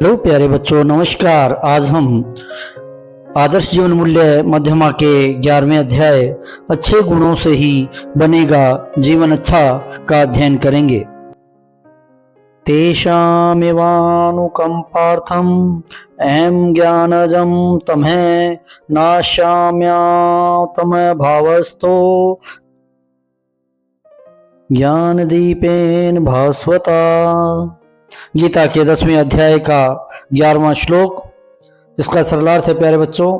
Hello प्यारे बच्चों, नमस्कार। आज हम आदर्श जीवन मूल्य मध्यमा के 11वें अध्याय अच्छे गुणों से ही बनेगा जीवन अच्छा का अध्ययन करेंगे। तेषामेवानुकंपार्थम अहम ज्ञानजम तमः नाश्याम्यातम भावस्तो ज्ञान दीपेन भास्वता। गीता के 10वें अध्याय का 11वां श्लोक, जिसका सरलार्थ है, प्यारे बच्चों,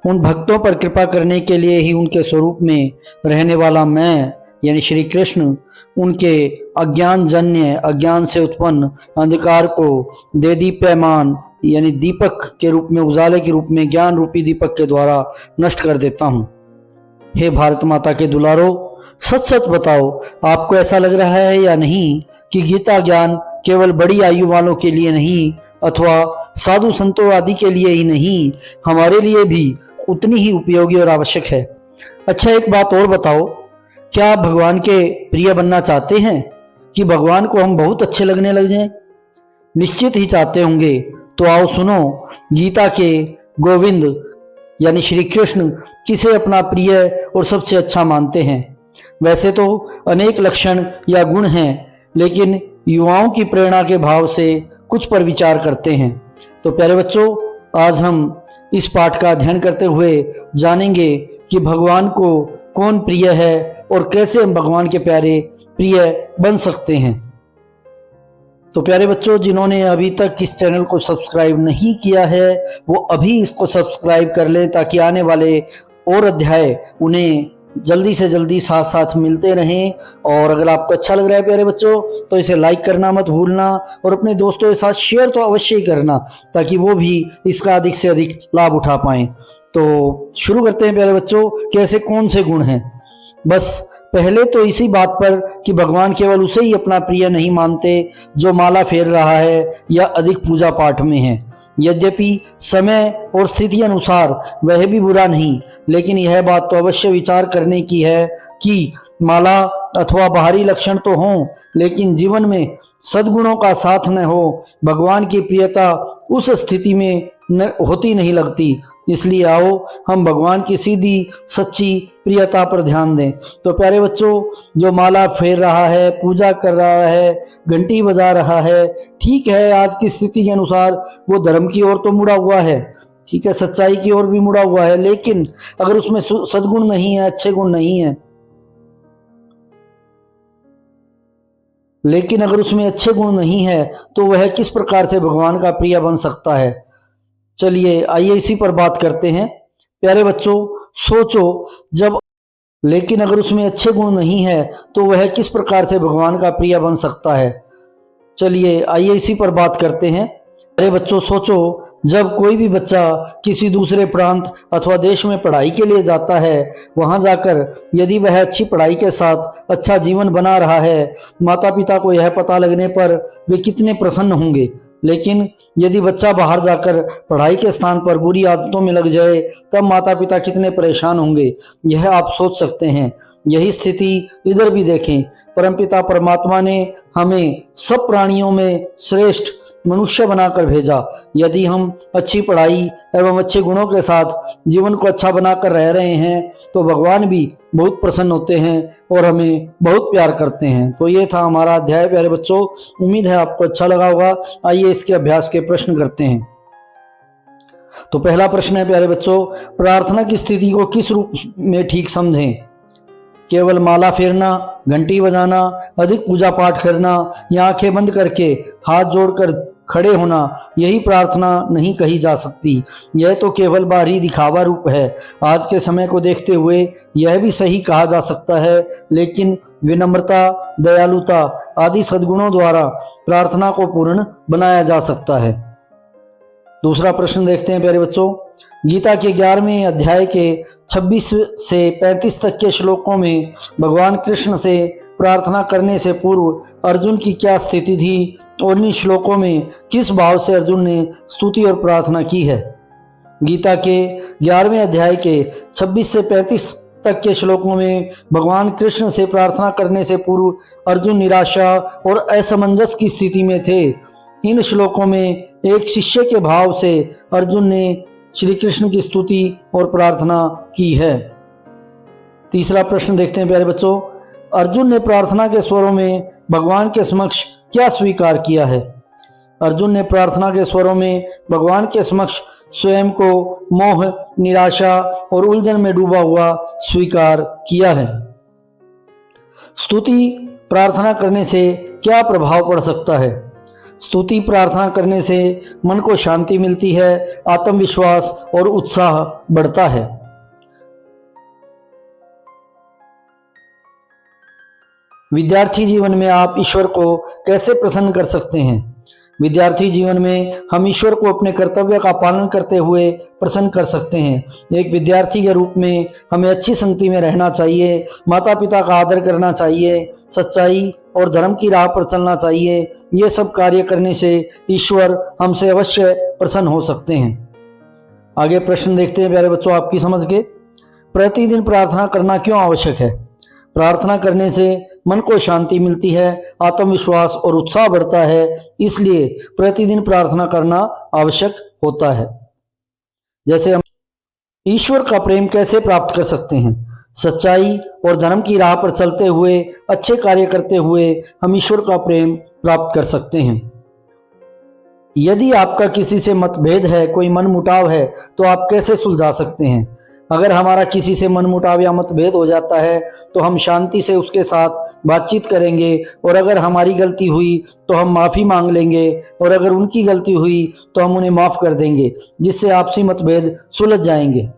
उन भक्तों पर कृपा करने के लिए ही उनके स्वरूप में रहने वाला मैं यानी श्री कृष्ण उनके अज्ञान जन्य अज्ञान से उत्पन्न अंधकार को देदीप्यमान यानी दीपक के रूप में, उजाले के रूप में, ज्ञान रूपी दीपक के द्वारा नष्ट कर देता हूँ। हे भारत माता के दुलारो, सच सच बताओ, आपको ऐसा लग रहा है या नहीं कि गीता ज्ञान केवल बड़ी आयु वालों के लिए नहीं अथवा साधु संतों आदि के लिए ही नहीं, हमारे लिए भी उतनी ही उपयोगी और आवश्यक है। अच्छा, एक बात और बताओ, क्या आप भगवान के प्रिय बनना चाहते हैं कि भगवान को हम बहुत अच्छे लगने लग जाएं? निश्चित ही चाहते होंगे। तो आओ सुनो, गीता के गोविंद यानी श्री कृष्ण किसे अपना प्रिय और सबसे अच्छा मानते हैं। वैसे तो अनेक लक्षण या गुण हैं, लेकिन युवाओं की प्रेरणा के भाव से कुछ पर विचार करते हैं। तो प्यारे बच्चों, आज हम इस पाठ का अध्ययन करते हुए जानेंगे कि भगवान को कौन प्रिय है और कैसे हम भगवान के प्यारे प्रिय बन सकते हैं। तो प्यारे बच्चों, जिन्होंने अभी तक इस चैनल को सब्सक्राइब नहीं किया है वो अभी इसको सब्सक्राइब कर लें, ताकि आने वाले और अध्याय उन्हें जल्दी से जल्दी साथ साथ मिलते रहें। और अगर आपको अच्छा लग रहा है प्यारे बच्चों, तो इसे लाइक करना मत भूलना और अपने दोस्तों के साथ शेयर तो अवश्य ही करना, ताकि वो भी इसका अधिक से अधिक लाभ उठा पाएं। तो शुरू करते हैं प्यारे बच्चों कि ऐसे कौन से गुण हैं। बस पहले तो इसी बात पर कि भगवान केवल उसे ही अपना प्रिय नहीं मानते जो माला फेर रहा है या अधिक पूजा पाठ में है। यद्यपि समय और स्थिति अनुसार वह भी बुरा नहीं, लेकिन यह बात तो अवश्य विचार करने की है कि माला अथवा बाहरी लक्षण तो हों, लेकिन जीवन में सद्गुणों का साथ न हो, भगवान की प्रियता उस स्थिति में होती नहीं लगती। इसलिए आओ हम भगवान की सीधी सच्ची प्रियता पर ध्यान दें। तो प्यारे बच्चों, जो माला फेर रहा है, पूजा कर रहा है, घंटी बजा रहा है, ठीक है, आज की स्थिति के अनुसार वो धर्म की ओर तो मुड़ा हुआ है, ठीक है, सच्चाई की ओर भी मुड़ा हुआ है, लेकिन अगर उसमें सद्गुण नहीं है, अच्छे गुण नहीं है, लेकिन अगर उसमें अच्छे गुण नहीं है तो वह किस प्रकार से भगवान का प्रिय बन सकता है। चलिए आइए इसी पर बात करते हैं। प्यारे बच्चों, सोचो, जब लेकिन अगर उसमें अच्छे गुण नहीं है तो वह किस प्रकार से भगवान का प्रिय बन सकता है। चलिए आइए इसी पर बात करते हैं। प्यारे बच्चों, सोचो, जब कोई भी बच्चा किसी दूसरे प्रांत अथवा देश में पढ़ाई के लिए जाता है, वहां जाकर यदि वह अच्छी पढ़ाई के साथ अच्छा जीवन बना रहा है, माता पिता को यह पता लगने पर वे कितने प्रसन्न होंगे। लेकिन यदि बच्चा बाहर जाकर पढ़ाई के स्थान पर बुरी आदतों में लग जाए, तब माता पिता कितने परेशान होंगे, यह आप सोच सकते हैं। यही स्थिति इधर भी देखें। परमपिता परमात्मा ने हमें सब प्राणियों में श्रेष्ठ मनुष्य बनाकर भेजा। यदि हम अच्छी पढ़ाई एवं अच्छे गुणों के साथ जीवन को अच्छा बनाकर रह रहे हैं तो भगवान भी बहुत प्रसन्न होते हैं और हमें बहुत प्यार करते हैं। तो ये था हमारा अध्याय प्यारे बच्चों, उम्मीद है आपको अच्छा लगा होगा। आइए इसके अभ्यास के प्रश्न करते हैं। तो पहला प्रश्न है प्यारे बच्चों, प्रार्थना की स्थिति को किस रूप में ठीक समझें। केवल माला फेरना, घंटी बजाना, अधिक पूजा पाठ करना या आंखें बंद करके हाथ जोड़कर खड़े होना, यही प्रार्थना नहीं कही जा सकती। यह तो केवल बाहरी दिखावा रूप है। आज के समय को देखते हुए यह भी सही कहा जा सकता है, लेकिन विनम्रता, दयालुता आदि सद्गुणों द्वारा प्रार्थना को पूर्ण बनाया जा सकता है। दूसरा प्रश्न देखते हैं प्यारे बच्चों। गीता के 11वें अध्याय के 26 से 35 तक के श्लोकों में भगवान कृष्ण से प्रार्थना करने से पूर्व अर्जुन की क्या स्थिति थी और इन श्लोकों में किस भाव से अर्जुन ने स्तुति और प्रार्थना की है। गीता के 11वें अध्याय के 26 से 35 तक के श्लोकों में भगवान कृष्ण से प्रार्थना करने से पूर्व अर्जुन निराशा और असमंजस की स्थिति में थे। इन श्लोकों में एक शिष्य के भाव से अर्जुन ने श्री कृष्ण की स्तुति और प्रार्थना की है। तीसरा प्रश्न देखते हैं प्यारे बच्चों, अर्जुन ने प्रार्थना के स्वरों में भगवान के समक्ष क्या स्वीकार किया है? अर्जुन ने प्रार्थना के स्वरों में भगवान के समक्ष स्वयं को मोह, निराशा और उलझन में डूबा हुआ स्वीकार किया है। स्तुति प्रार्थना करने से क्या प्रभाव पड़ सकता है? स्तुति प्रार्थना करने से मन को शांति मिलती है, आत्मविश्वास और उत्साह बढ़ता है। विद्यार्थी जीवन में आप ईश्वर को कैसे प्रसन्न कर सकते हैं? विद्यार्थी जीवन में हम ईश्वर को अपने कर्तव्य का पालन करते हुए प्रसन्न कर सकते हैं। एक विद्यार्थी के रूप में हमें अच्छी संगति में रहना चाहिए, माता पिता का आदर करना चाहिए, सच्चाई और धर्म की राह पर चलना चाहिए। ये सब कार्य करने से ईश्वर हमसे अवश्य प्रसन्न हो सकते हैं। आगे प्रश्न देखते हैं प्यारे बच्चों आपकी समझ के। प्रतिदिन प्रार्थना करना क्यों आवश्यक है? प्रार्थना करने से मन को शांति मिलती है, आत्मविश्वास और उत्साह बढ़ता है, इसलिए प्रतिदिन प्रार्थना करना आवश्यक होता है। जैसे हम ईश्वर का प्रेम कैसे प्राप्त कर सकते हैं? सच्चाई और धर्म की राह पर चलते हुए, अच्छे कार्य करते हुए हम ईश्वर का प्रेम प्राप्त कर सकते हैं। यदि आपका किसी से मतभेद है, कोई मनमुटाव है, तो आप कैसे सुलझा सकते हैं? अगर हमारा किसी से मनमुटाव या मतभेद हो जाता है तो हम शांति से उसके साथ बातचीत करेंगे, और अगर हमारी गलती हुई तो हम माफ़ी मांग लेंगे, और अगर उनकी गलती हुई तो हम उन्हें माफ़ कर देंगे, जिससे आपसी मतभेद सुलझ जाएंगे।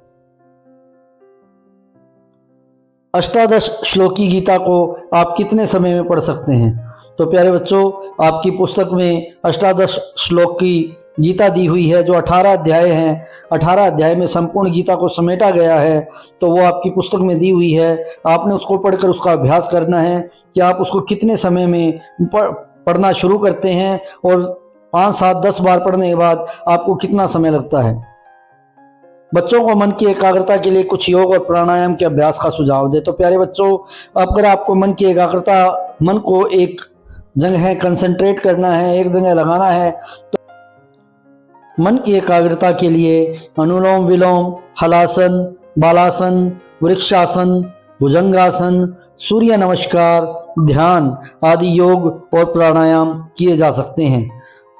अष्टादश श्लोकी गीता को आप कितने समय में पढ़ सकते हैं? तो प्यारे बच्चों, आपकी पुस्तक में अष्टादश श्लोक की गीता दी हुई है, जो 18 अध्याय हैं। 18 अध्याय में संपूर्ण गीता को समेटा गया है, तो वो आपकी पुस्तक में दी हुई है। आपने उसको पढ़कर उसका अभ्यास करना है कि आप उसको कितने समय में पढ़ना शुरू करते हैं, और 5, 7, 10 बार पढ़ने के बाद आपको कितना समय लगता है। बच्चों को मन की एकाग्रता के लिए कुछ योग और प्राणायाम के अभ्यास का सुझाव दे। तो प्यारे बच्चों, अगर आपको मन की एकाग्रता, मन को एक जगह कंसंट्रेट करना है, एक जगह लगाना है, तो मन की एकाग्रता के लिए अनुलोम विलोम, हलासन, बालासन, वृक्षासन, भुजंगासन, सूर्य नमस्कार, ध्यान आदि योग और प्राणायाम किए जा सकते हैं।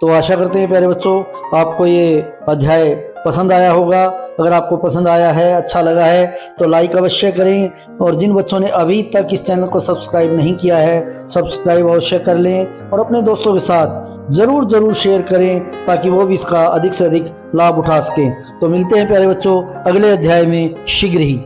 तो आशा करते हैं प्यारे बच्चों आपको ये अध्याय पसंद आया होगा। अगर आपको पसंद आया है, अच्छा लगा है, तो लाइक अवश्य करें, और जिन बच्चों ने अभी तक इस चैनल को सब्सक्राइब नहीं किया है, सब्सक्राइब अवश्य कर लें, और अपने दोस्तों के साथ ज़रूर शेयर करें, ताकि वो भी इसका अधिक से अधिक लाभ उठा सकें। तो मिलते हैं प्यारे बच्चों अगले अध्याय में शीघ्र ही।